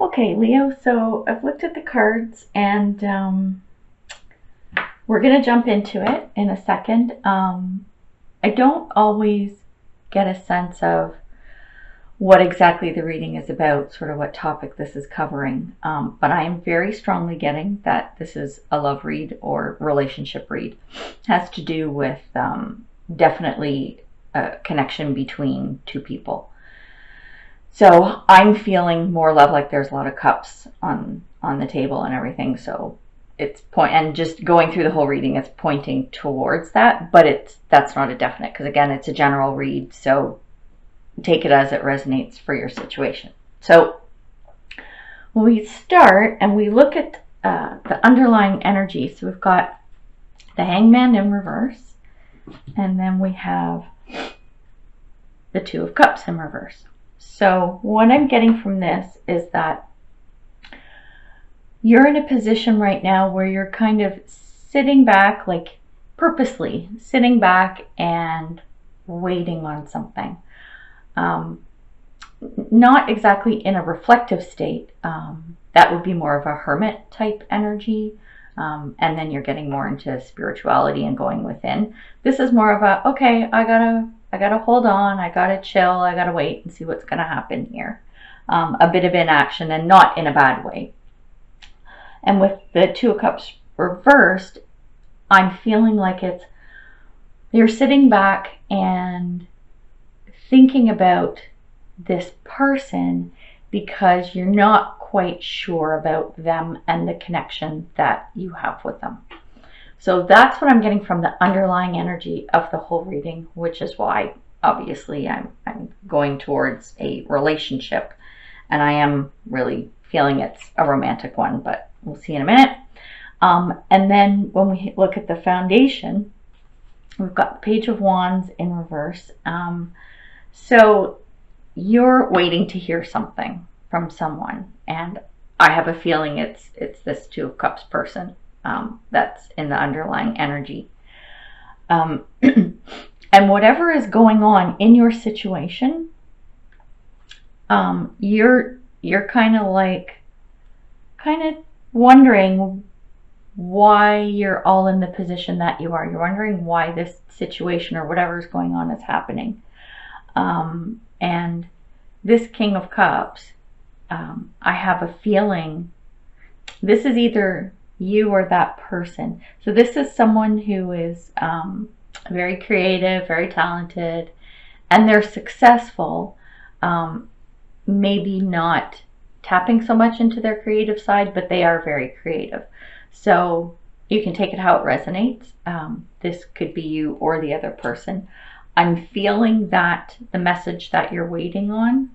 Okay, Leo, so I've looked at the cards and we're going to jump into it in a second. I don't always get a sense of what exactly the reading is about, sort of what topic this is covering, but I am very strongly getting that this is a love read or relationship read. It has to do with definitely a connection between two people. So I'm feeling more love, like there's a lot of cups on the table and everything. So it's and just going through the whole reading, it's pointing towards that, but that's not a definite, because again, it's a general read. So take it as it resonates for your situation. So when we start and we look at the underlying energy, so we've got the Hangman in reverse, and then we have the Two of Cups in reverse. So what I'm getting from this is that you're in a position right now where you're kind of sitting back, like purposely sitting back and waiting on something. Not exactly in a reflective state. That would be more of a hermit type energy. And then you're getting more into spirituality and going within. This is more of a, okay, I gotta hold on, I gotta chill, I gotta wait and see what's gonna happen here. A bit of inaction, and not in a bad way. And with the Two of Cups reversed, I'm feeling like you're sitting back and thinking about this person because you're not quite sure about them and the connection that you have with them. So that's what I'm getting from the underlying energy of the whole reading, which is why obviously I'm going towards a relationship, and I am really feeling it's a romantic one, but we'll see in a minute. And then when we look at the foundation, we've got the Page of Wands in reverse. So you're waiting to hear something from someone, and I have a feeling it's this Two of Cups person that's in the underlying energy. And whatever is going on in your situation, you're kind of wondering why you're all in the position that you are. You're wondering why this situation or whatever is going on is happening. And this King of Cups, I have a feeling this is either you or that person. So this is someone who is very creative, very talented, and they're successful, maybe not tapping so much into their creative side, but they are very creative. So you can take it how it resonates. This could be you or the other person. I'm feeling that the message that you're waiting on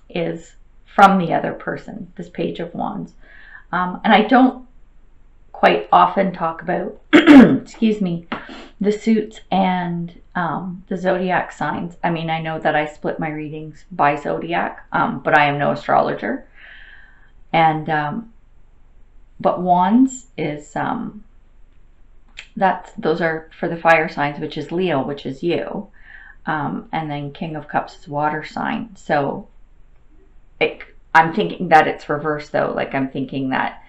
is from the other person, this Page of Wands. And I don't quite often talk about, excuse me, the suits and the zodiac signs. I mean, I know that I split my readings by zodiac, but I am no astrologer. And but Wands is those are for the fire signs, which is Leo, which is you, and then King of Cups is water sign. So I'm thinking that it's reversed though. Like I'm thinking that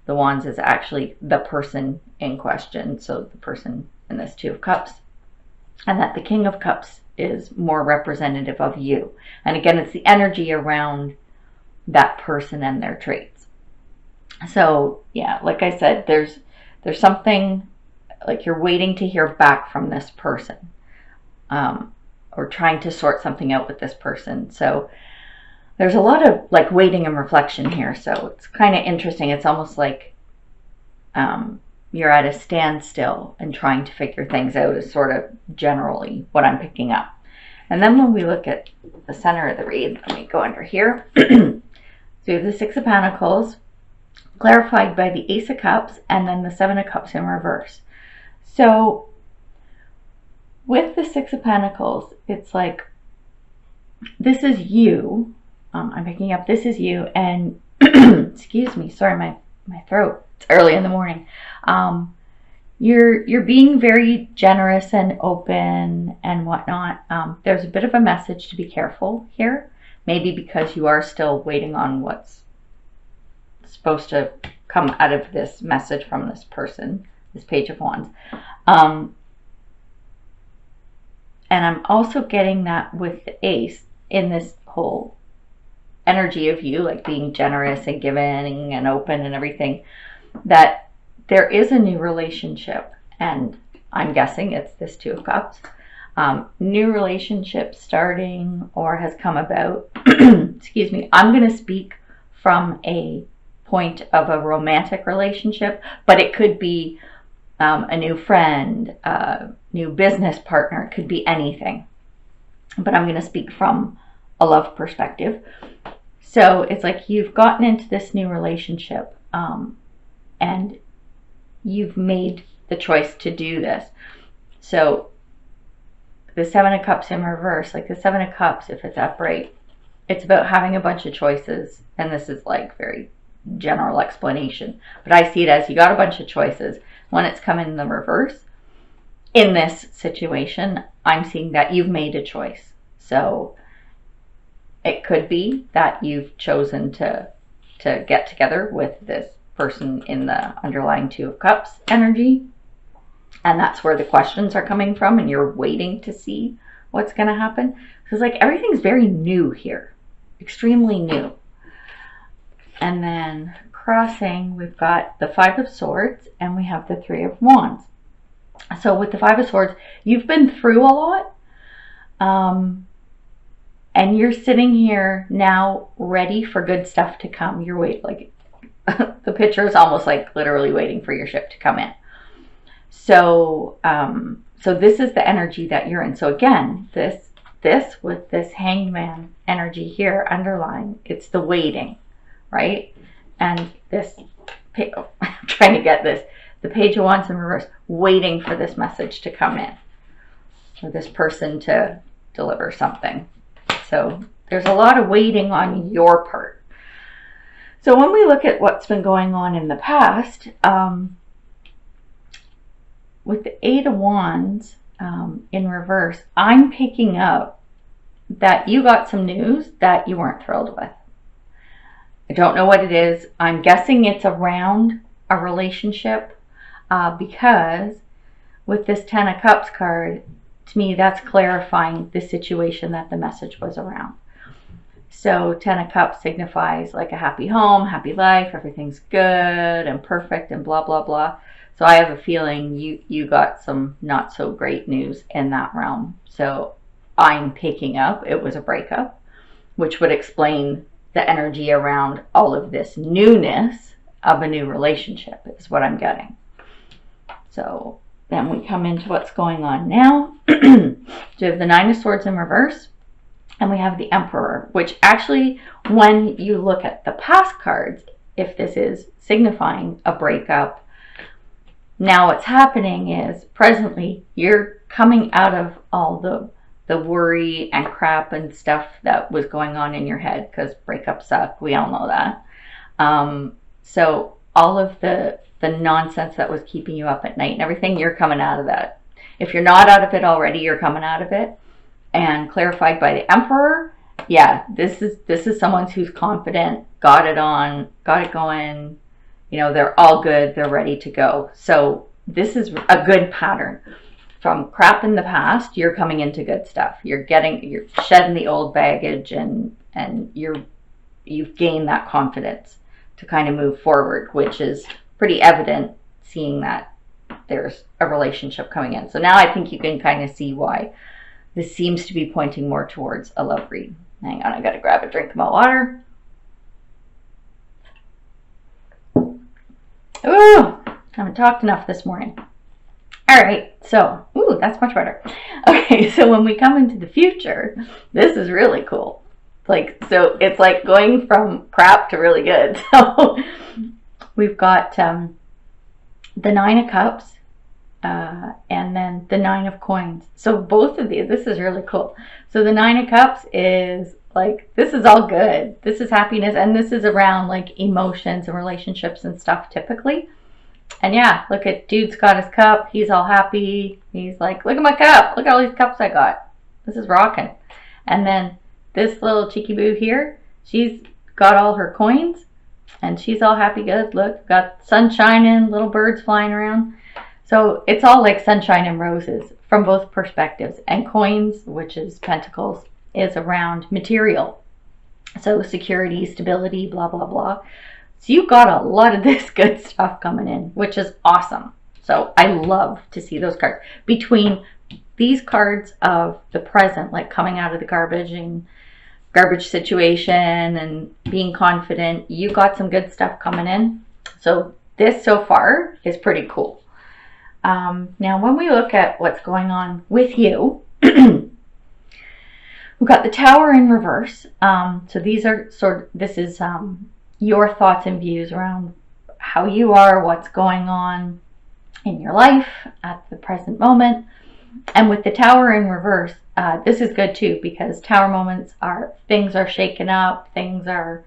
the Wands is actually the person in question, so the person in this Two of Cups, and that the King of Cups is more representative of you. And again, it's the energy around that person and their traits. So yeah, like I said, there's something like you're waiting to hear back from this person, or trying to sort something out with this person. So there's a lot of like waiting and reflection here. So it's kind of interesting. It's almost like you're at a standstill and trying to figure things out is sort of generally what I'm picking up. And then when we look at the center of the read, let me go under here. So we have the Six of Pentacles, clarified by the Ace of Cups, and then the Seven of Cups in reverse. So with the Six of Pentacles, it's like, this is you. I'm picking up, this is you, and excuse me, sorry, my throat, it's early in the morning. You're being very generous and open and whatnot. There's a bit of a message to be careful here. maybe because you are still waiting on what's supposed to come out of this message from this person, this Page of Wands. And I'm also getting that with the Ace in this whole energy of you, like being generous and giving and open and everything, that there is a new relationship. And I'm guessing it's this Two of Cups. New relationship starting or has come about. Excuse me. I'm going to speak from a point of a romantic relationship, but it could be a new friend, a new business partner. It could be anything. But I'm going to speak from a love perspective. So it's like you've gotten into this new relationship and you've made the choice to do this. So the Seven of Cups in reverse, like the Seven of Cups, if it's upright, it's about having a bunch of choices. And this is like very general explanation, but I see it as you got a bunch of choices. When it's come in the reverse, in this situation, I'm seeing that you've made a choice. So it could be that you've chosen to get together with this person in the underlying Two of Cups energy. And that's where the questions are coming from, and you're waiting to see what's going to happen. Because like everything's very new here, extremely new. And then crossing, we've got the Five of Swords and we have the Three of Wands. So with the Five of Swords, you've been through a lot. And you're sitting here now ready for good stuff to come. You're waiting, like the picture is almost like literally waiting for your ship to come in. So, so this is the energy that you're in. So again, this with this Hangman energy here underlying, it's the waiting, right? And this, I'm trying to get this, the Page of Wands in reverse, waiting for this message to come in, for this person to deliver something. So there's a lot of waiting on your part. So when we look at what's been going on in the past, with the Eight of Wands in reverse, I'm picking up that you got some news that you weren't thrilled with. I don't know what it is. I'm guessing it's around a relationship because with this Ten of Cups card, to me, that's clarifying the situation that the message was around. So Ten of Cups signifies like a happy home, happy life, everything's good and perfect and blah, blah, blah. So I have a feeling you got some not so great news in that realm. So I'm picking up it was a breakup, which would explain the energy around all of this newness of a new relationship is what I'm getting. So then we come into what's going on now. So we have the Nine of Swords in reverse and we have the Emperor, which actually when you look at the past cards, if this is signifying a breakup, now what's happening is presently you're coming out of all the worry and crap and stuff that was going on in your head because breakups suck. We all know that. So all of the nonsense that was keeping you up at night and everything, you're coming out of that. If you're not out of it already, you're coming out of it. And clarified by the Emperor, yeah, this is someone who's confident, got it on, got it going. You know, they're all good. They're ready to go. So this is a good pattern. From crap in the past, you're coming into good stuff. You're shedding the old baggage and you've gained that confidence to kind of move forward, which is pretty evident seeing that there's a relationship coming in. So now I think you can kind of see why this seems to be pointing more towards a love read. Hang on, I gotta grab a drink of my water. Ooh, haven't talked enough this morning. All right, so, ooh, that's much better. Okay, so when we come into the future, this is really cool. Like, so it's like going from crap to really good. So we've got the Nine of Cups and then the Nine of Coins. So both of these, this is really cool. So the Nine of Cups is like, this is all good. This is happiness, and this is around like emotions and relationships and stuff typically. And yeah, look at dude's got his cup. He's all happy. He's like, look at my cup. Look at all these cups I got. This is rocking. And then this little cheeky boo here, she's got all her coins and she's all happy good. Look, got sun shining, little birds flying around. So it's all like sunshine and roses from both perspectives. And coins, which is pentacles, is around material. So security, stability, blah, blah, blah. So you've got a lot of this good stuff coming in, which is awesome. So I love to see those cards. Between these cards of the present, like coming out of the garbage situation and being confident, you got some good stuff coming in. So this so far is pretty cool. Now, when we look at what's going on with you, we've got the Tower in reverse. So these are this is your thoughts and views around how you are, what's going on in your life at the present moment. And with the Tower in reverse, this is good too, because Tower moments are things are shaken up, things are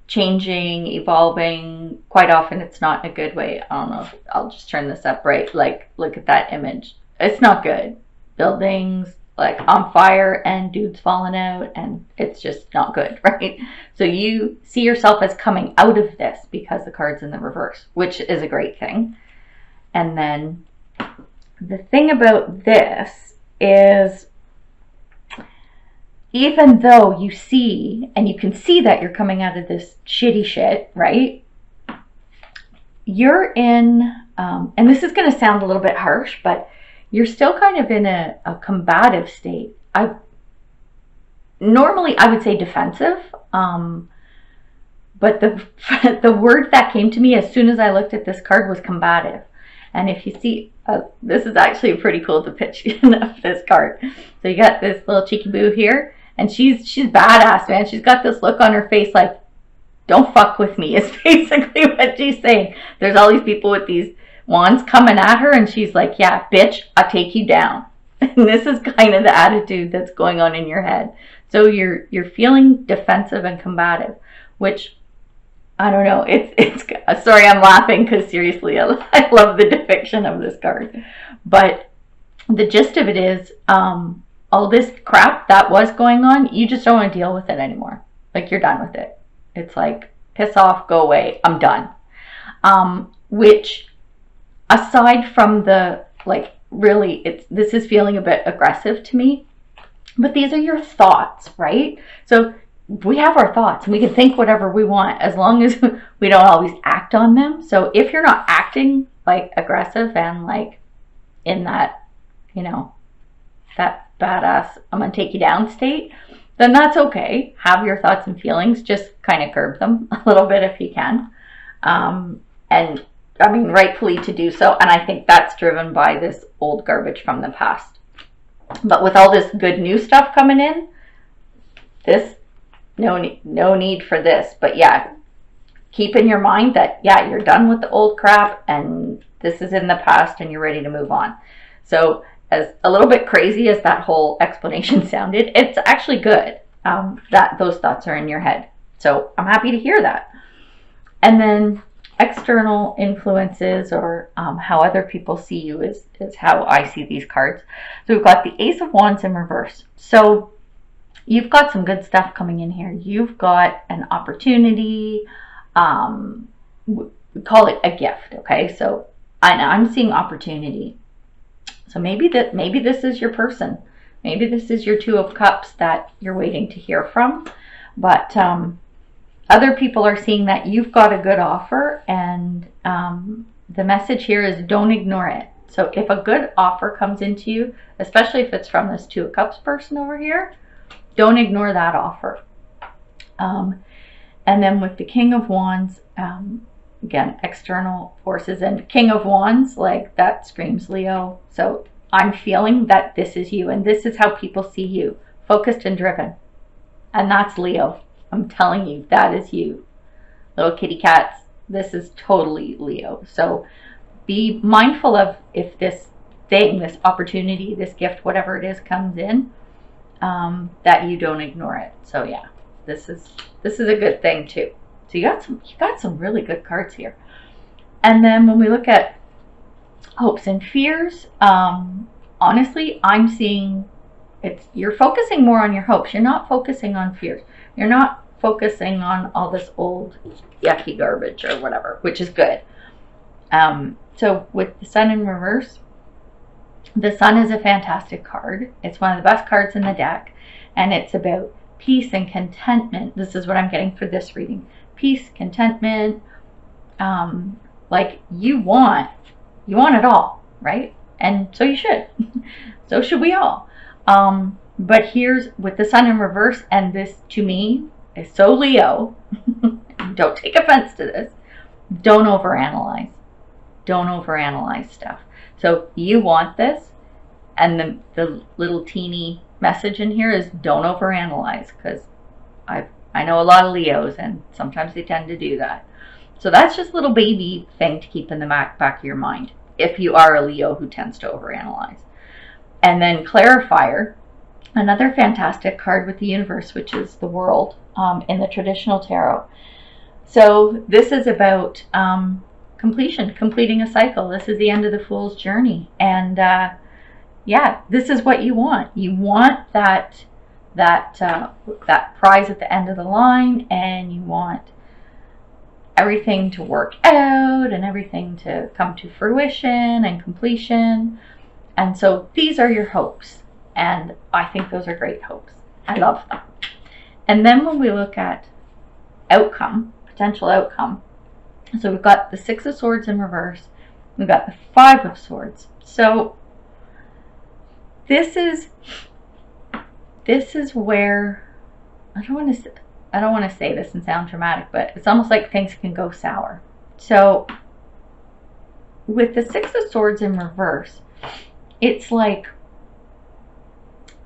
changing, evolving. Quite often it's not in a good way. I don't know if I'll just turn this up right. Like, look at that image. It's not good. Buildings like on fire and dudes falling out, and it's just not good, right? So you see yourself as coming out of this because the card's in the reverse, which is a great thing. And then the thing about this is, even though you see, and you can see that you're coming out of this shitty shit, right? You're in, and this is going to sound a little bit harsh, but you're still kind of in a combative state. Normally I would say defensive, but the word that came to me as soon as I looked at this card was combative. And if you see, this is actually a pretty cool depiction of this card. So you got this little cheeky boo here, and she's badass, man. She's got this look on her face like, don't fuck with me, is basically what she's saying. There's all these people with these wands coming at her, and she's like, yeah, bitch, I'll take you down. And this is kind of the attitude that's going on in your head. So you're feeling defensive and combative, which, I don't know, it's sorry, I'm laughing because seriously, I love the depiction of this card. But the gist of it is, all this crap that was going on, you just don't want to deal with it anymore. Like, you're done with it. It's like, piss off, go away, I'm done. Which, aside from the, like, really, this is feeling a bit aggressive to me. But these are your thoughts, right? So we have our thoughts and we can think whatever we want as long as we don't always act on them. So if you're not acting like aggressive and like in that, you know, that badass, I'm gonna take you down state, then that's okay. Have your thoughts and feelings, just kind of curb them a little bit if you can. And I mean, rightfully to do so. And I think that's driven by this old garbage from the past. But with all this good new stuff coming in, this, no need for this. But yeah, keep in your mind that, yeah, you're done with the old crap and this is in the past and you're ready to move on. So as a little bit crazy as that whole explanation sounded, it's actually good that those thoughts are in your head. So I'm happy to hear that. And then external influences, or how other people see you, is how I see these cards. So we've got the Ace of Wands in reverse. So you've got some good stuff coming in here. You've got an opportunity, we call it a gift, okay? So I'm seeing opportunity. So maybe this is your person. Maybe this is your Two of Cups that you're waiting to hear from. But other people are seeing that you've got a good offer, and the message here is don't ignore it. So if a good offer comes into you, especially if it's from this Two of Cups person over here, don't ignore that offer. And then with the King of Wands, again, external forces, and King of Wands, like, that screams Leo. So I'm feeling that this is you, and this is how people see you, focused and driven. And that's Leo. I'm telling you, that is you. Little kitty cats, this is totally Leo. So be mindful of if this thing, this opportunity, this gift, whatever it is, comes in, that you don't ignore it. So yeah, this is a good thing too. So you got some really good cards here. And then when we look at hopes and fears, honestly, I'm seeing you're focusing more on your hopes. You're not focusing on fears. You're not focusing on all this old yucky garbage or whatever, which is good. So with the Sun in reverse, the Sun is a fantastic card. It's one of the best cards in the deck, and it's about peace and contentment. This is what I'm getting for this reading. Peace, contentment, like you want it all, right? And so you should. So should we all. But here's with the Sun in reverse, and this to me is so Leo. Don't take offense to this. Don't overanalyze. Don't overanalyze stuff. So you want this, and the little teeny message in here is don't overanalyze, because I know a lot of Leos, and sometimes they tend to do that. So that's just a little baby thing to keep in the back of your mind if you are a Leo who tends to overanalyze. And then Clarifier, another fantastic card with the universe, which is the World in the traditional tarot. So this is about completing a cycle. This is the end of the Fool's journey. And yeah, this is what you want. You want that prize at the end of the line, and you want everything to work out and everything to come to fruition and completion. And so these are your hopes, and I think those are great hopes. I love them. And then when we look at outcome, potential outcome, so we've got the Six of Swords in reverse, we've got the Five of Swords. So this is where I don't want to say this and sound dramatic, but it's almost like things can go sour. So with the Six of Swords in reverse, it's like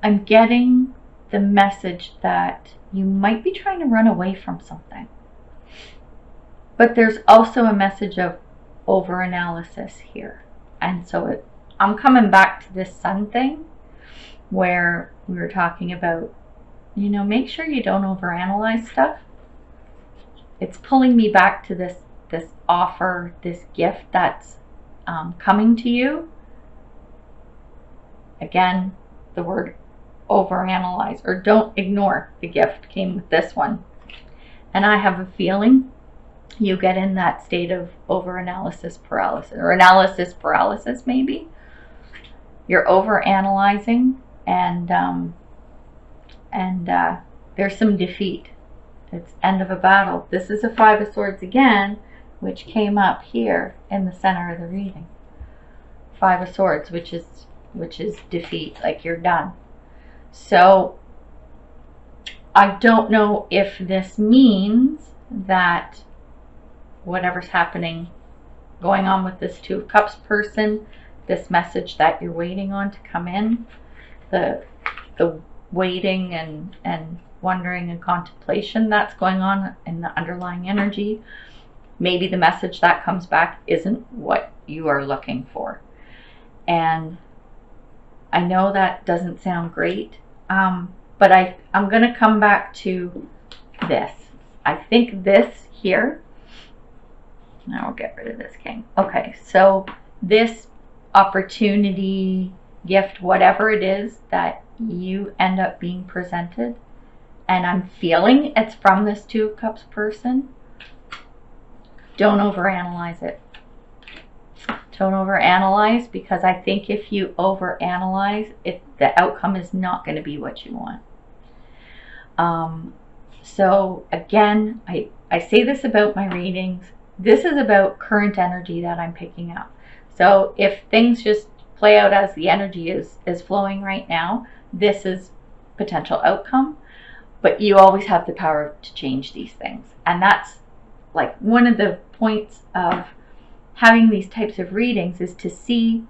I'm getting the message that you might be trying to run away from something. But there's also a message of overanalysis here. And so I'm coming back to this Sun thing where we were talking about, make sure you don't overanalyze stuff. It's pulling me back to this offer, this gift that's coming to you. Again, the word overanalyze, or don't ignore the gift, came with this one. And I have a feeling you get in that state of overanalysis paralysis, or analysis paralysis maybe. You're overanalyzing, and there's some defeat. It's end of a battle. This is a Five of Swords again, which came up here in the center of the reading. Five of Swords, which is defeat, like you're done. So I don't know if this means that whatever's happening, going on with this Two of Cups person, this message that you're waiting on to come in, the waiting and wondering and contemplation that's going on in the underlying energy, maybe the message that comes back isn't what you are looking for. And I know that doesn't sound great, but I'm going to come back to this. I think this here, now we'll get rid of this king. Okay, so this opportunity, gift, whatever it is that you end up being presented, and I'm feeling it's from this Two of Cups person, don't overanalyze it. Don't overanalyze, because I think if you overanalyze it, the outcome is not going to be what you want. So again, I say this about my readings. This is about current energy that I'm picking up. So if things just play out as the energy is flowing right now, this is potential outcome. But you always have the power to change these things. And that's like one of the points of having these types of readings, is to see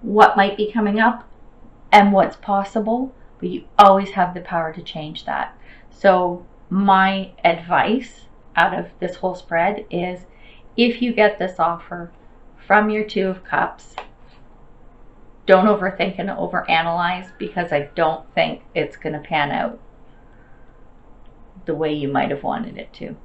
what might be coming up and what's possible, but you always have the power to change that. So my advice out of this whole spread is, if you get this offer from your Two of Cups, don't overthink and overanalyze, because I don't think it's going to pan out the way you might have wanted it to.